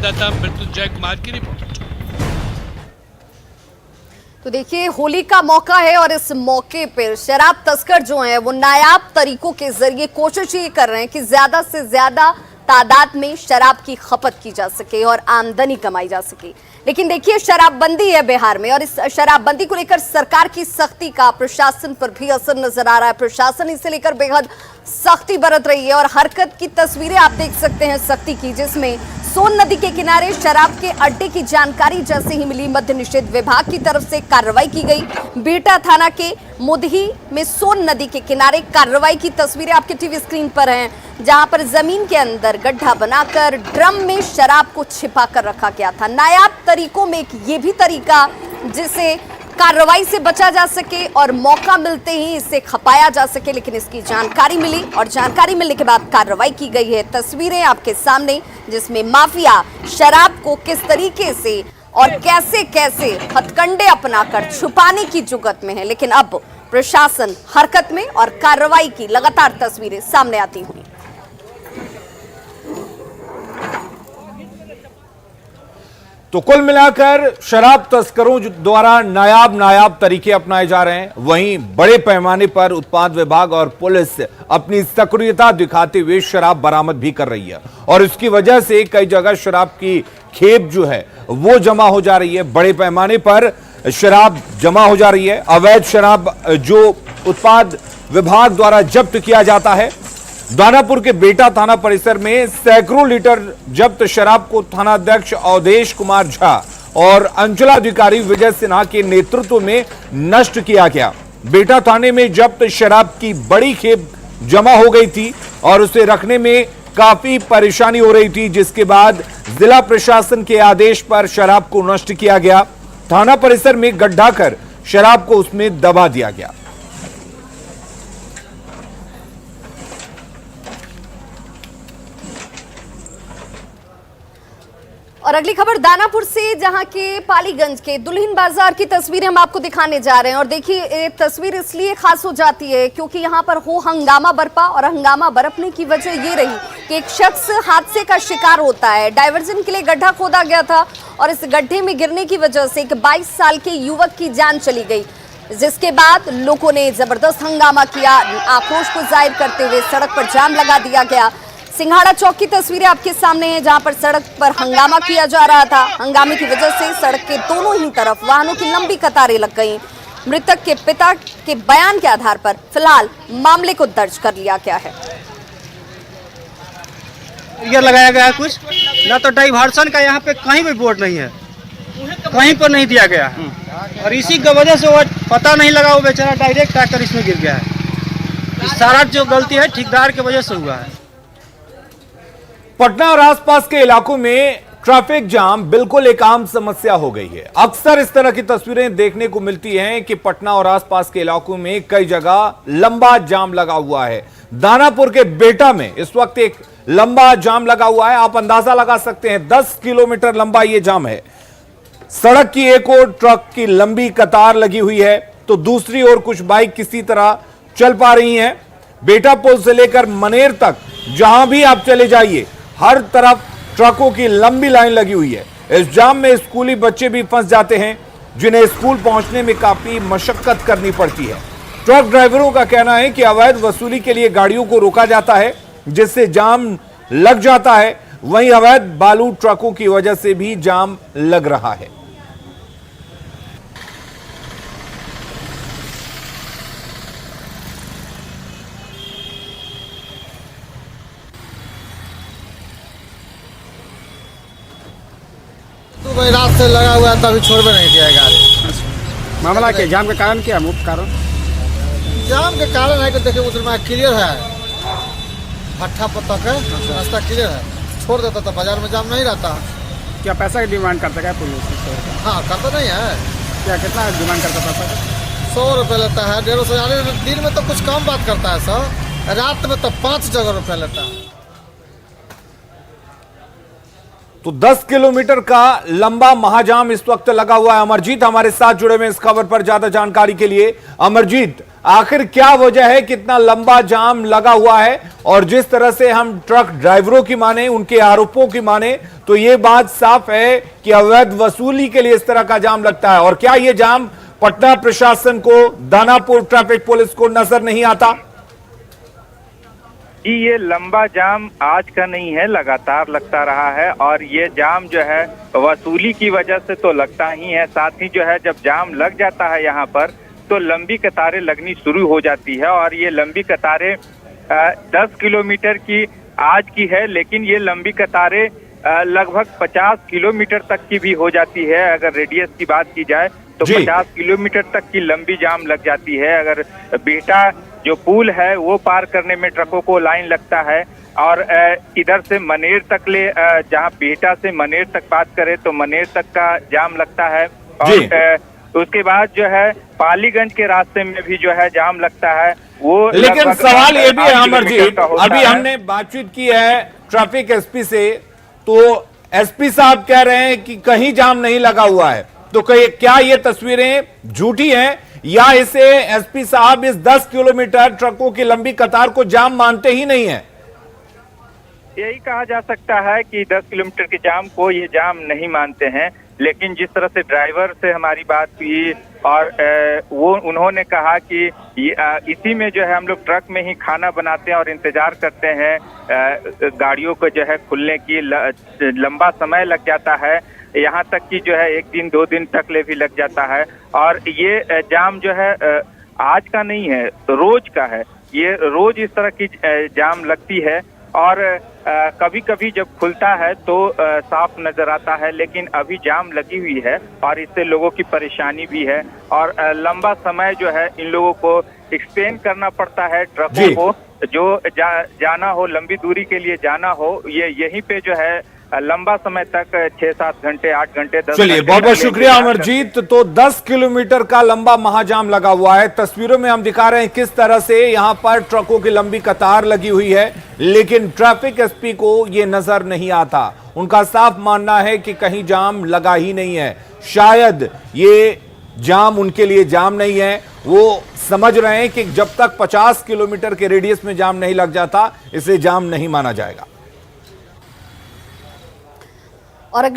मृत्युंजय कुमार की रिपोर्ट। तो देखिए, होली का मौका है और इस मौके पर शराब तस्कर जो हैं वो नायाब तरीकों के जरिए कोशिश ये कर रहे हैं कि ज्यादा से ज्यादा तादाद में शराब की खपत की जा सके और आमदनी कमाई जा सके। लेकिन देखिए, शराबबंदी है बिहार में और इस शराबबंदी को लेकर सरकार की सख्ती का प्रशासन पर भी असर नजर आ रहा है। प्रशासन इसे लेकर बेहद सख्ती बरत रही है और हरकत की तस्वीरें आप देख सकते हैं सख्ती की, जिसमें सोन नदी के किनारे शराब के अड्डे की जानकारी जैसे ही मिली, मद्य निषेध विभाग की तरफ से कार्रवाई की गई। बेटा थाना के मुदही में सोन नदी के किनारे कार्रवाई की तस्वीरें आपके टीवी स्क्रीन पर हैं, जहां पर जमीन के अंदर गड्ढा बनाकर ड्रम में शराब को छिपा कर रखा गया था। नायाब तरीकों में एक ये भी तरीका जिसे कार्रवाई से बचा जा सके और मौका मिलते ही इसे खपाया जा सके, लेकिन इसकी जानकारी मिली और जानकारी मिलने के बाद कार्रवाई की गई है। तस्वीरें आपके सामने, जिसमें माफिया शराब को किस तरीके से और कैसे कैसे हथकंडे अपनाकर छुपाने की जुगत में है, लेकिन अब प्रशासन हरकत में और कार्रवाई की लगातार तस्वीरें सामने आती हुई। तो कुल मिलाकर शराब तस्करों द्वारा नायाब तरीके अपनाए जा रहे हैं। वहीं बड़े पैमाने पर उत्पाद विभाग और पुलिस अपनी सक्रियता दिखाते हुए शराब बरामद भी कर रही है और इसकी वजह से कई जगह शराब की खेप जो है वो जमा हो जा रही है। बड़े पैमाने पर शराब जमा हो जा रही है। अवैध शराब जो उत्पाद विभाग द्वारा जब्त किया जाता है। दानापुर के बेटा थाना परिसर में सैकड़ों लीटर जब्त शराब को थानाध्यक्ष अवधेश कुमार झा और अंचलाधिकारी विजय सिन्हा के नेतृत्व में नष्ट किया गया। बेटा थाने में जब्त शराब की बड़ी खेप जमा हो गई थी और उसे रखने में काफी परेशानी हो रही थी, जिसके बाद जिला प्रशासन के आदेश पर शराब को नष्ट किया गया। थाना परिसर में गड्ढा कर शराब को उसमें दबा दिया गया। और अगली खबर दानापुर से, जहां के पालीगंज के दुल्हिन बाजार की तस्वीरें हम आपको दिखाने जा रहे हैं। और देखिए, ये तस्वीर इसलिए खास हो जाती है क्योंकि यहां पर हो हंगामा बरपा और हंगामा बरपने की वजह ये रही कि एक शख्स हादसे का शिकार होता है। डायवर्जन के लिए गड्ढा खोदा गया था और इस गड्ढे में गिरने की वजह से एक 22 साल के युवक की जान चली गई, जिसके बाद लोगों ने जबरदस्त हंगामा किया। आक्रोश को जाहिर करते हुए सड़क पर जाम लगा दिया गया। सिंघाड़ा चौक की तस्वीरें आपके सामने हैं, जहां पर सड़क पर हंगामा किया जा रहा था। हंगामे की वजह से सड़क के दोनों ही तरफ वाहनों की लंबी कतारें लग गईं। मृतक के पिता के बयान के आधार पर फिलहाल मामले को दर्ज कर लिया गया है। लगाया गया है कुछ ना, तो डाइवर्सन का यहाँ पे कहीं भी बोर्ड नहीं है, कहीं पर नहीं दिया गया है और इसी की वजह से वो पता नहीं लगा, वो बेचारा डायरेक्ट आकर इसमें गिर गया है। सारा जो गलती है ठेकेदार की वजह से हुआ है। पटना और आसपास के इलाकों में ट्रैफिक जाम बिल्कुल एक आम समस्या हो गई है। अक्सर इस तरह की तस्वीरें देखने को मिलती हैं कि पटना और आसपास के इलाकों में कई जगह लंबा जाम लगा हुआ है। दानापुर के बेटा में इस वक्त एक लंबा जाम लगा हुआ है। आप अंदाजा लगा सकते हैं 10 किलोमीटर लंबा यह जाम है। सड़क की एक ओर ट्रक की लंबी कतार लगी हुई है तो दूसरी ओर कुछ बाइक किसी तरह चल पा रही हैं। बेटा पुल से लेकर मनेर तक जहां भी आप चले जाइए, हर तरफ ट्रकों की लंबी लाइन लगी हुई है। इस जाम में स्कूली बच्चे भी फंस जाते हैं, जिन्हें स्कूल पहुंचने में काफी मशक्कत करनी पड़ती है। ट्रक ड्राइवरों का कहना है कि अवैध वसूली के लिए गाड़ियों को रोका जाता है, जिससे जाम लग जाता है। वहीं अवैध बालू ट्रकों की वजह से भी जाम लग रहा है। भाई रात से लगा हुआ है, तभी छोड़ भी नहीं दिया गाड़ी। मामला क्या, जाम के कारण क्या, मुख्य कारण? जाम के कारण है कि देखिए उसमें क्लियर है, भट्ठा तक है रास्ता क्लियर है, छोड़ देता तो बाजार में जाम नहीं रहता। क्या पैसा की डिमांड करता है पुलिस? हाँ, करता नहीं है। क्या कितना डिमांड करता पैसा? 100 रुपये लेता है, 150। दिन में तो कुछ कम बात करता है सर, रात में तो 5 जगह रुपये लेता है। तो 10 किलोमीटर का लंबा महाजाम इस वक्त लगा हुआ है। अमरजीत हमारे साथ जुड़े हुए इस खबर पर ज्यादा जानकारी के लिए। अमरजीत, आखिर क्या वजह है कि इतना लंबा जाम लगा हुआ है? और जिस तरह से हम ट्रक ड्राइवरों की माने, उनके आरोपों की माने, तो ये बात साफ है कि अवैध वसूली के लिए इस तरह का जाम लगता है। और क्या ये जाम पटना प्रशासन को, दानापुर ट्रैफिक पुलिस को नजर नहीं आता? कि ये लंबा जाम आज का नहीं है, लगातार लगता रहा है। और ये जाम जो है वसूली की वजह से तो लगता ही है, साथ ही जो है जब जाम लग जाता है यहाँ पर तो लंबी कतारें लगनी शुरू हो जाती है। और ये लंबी कतारें 10 किलोमीटर की आज की है, लेकिन ये लंबी कतारें लगभग 50 किलोमीटर तक की भी हो जाती है। अगर रेडियस की बात की जाए तो 50 किलोमीटर तक की लंबी जाम लग जाती है। अगर बिहटा जो पुल है वो पार करने में ट्रकों को लाइन लगता है। और इधर से मनेर तक ले, जहां बिहटा से मनेर तक बात करें तो मनेर तक का जाम लगता है। और उसके बाद जो है पालीगंज के रास्ते में भी जो है जाम लगता है वो। लेकिन सवाल ये भी है अमरजीत, अभी हमने बातचीत की है ट्रैफिक एसपी से, तो एसपी साहब कह रहे हैं कि कहीं जाम नहीं लगा हुआ है। तो क्या ये तस्वीरें झूठी हैं या इसे एसपी साहब इस 10 किलोमीटर ट्रकों की लंबी कतार को जाम मानते ही नहीं है? यही कहा जा सकता है कि 10 किलोमीटर के जाम को ये जाम नहीं मानते हैं। लेकिन जिस तरह से ड्राइवर से हमारी बात हुई और वो उन्होंने कहा कि इसी में जो है हम लोग ट्रक में ही खाना बनाते हैं और इंतजार करते हैं गाड़ियों को जो है खुलने की, लंबा समय लग जाता है। यहाँ तक कि जो है 1 दिन 2 दिन तक ले भी लग जाता है। और ये जाम जो है आज का नहीं है, रोज का है। ये रोज इस तरह की जाम लगती है। और कभी कभी जब खुलता है तो साफ नजर आता है, लेकिन अभी जाम लगी हुई है और इससे लोगों की परेशानी भी है। और लंबा समय जो है इन लोगों को एक्सटेंड करना पड़ता है ट्रकों को, जो जाना हो, लंबी दूरी के लिए जाना हो, ये यहीं पे जो है लंबा समय तक 6-7 घंटे, 8 घंटे, 10 चलिए, बहुत बहुत शुक्रिया अमरजीत। तो 10 किलोमीटर का लंबा महाजाम लगा हुआ है। तस्वीरों में हम दिखा रहे हैं किस तरह से यहां पर ट्रकों की लंबी कतार लगी हुई है, लेकिन ट्रैफिक एसपी को यह नजर नहीं आता। उनका साफ मानना है कि कहीं जाम लगा ही नहीं है। शायद ये जाम उनके लिए जाम नहीं है, वो समझ रहे हैं कि जब तक 50 किलोमीटर के रेडियस में जाम नहीं लग जाता, इसे जाम नहीं माना जाएगा।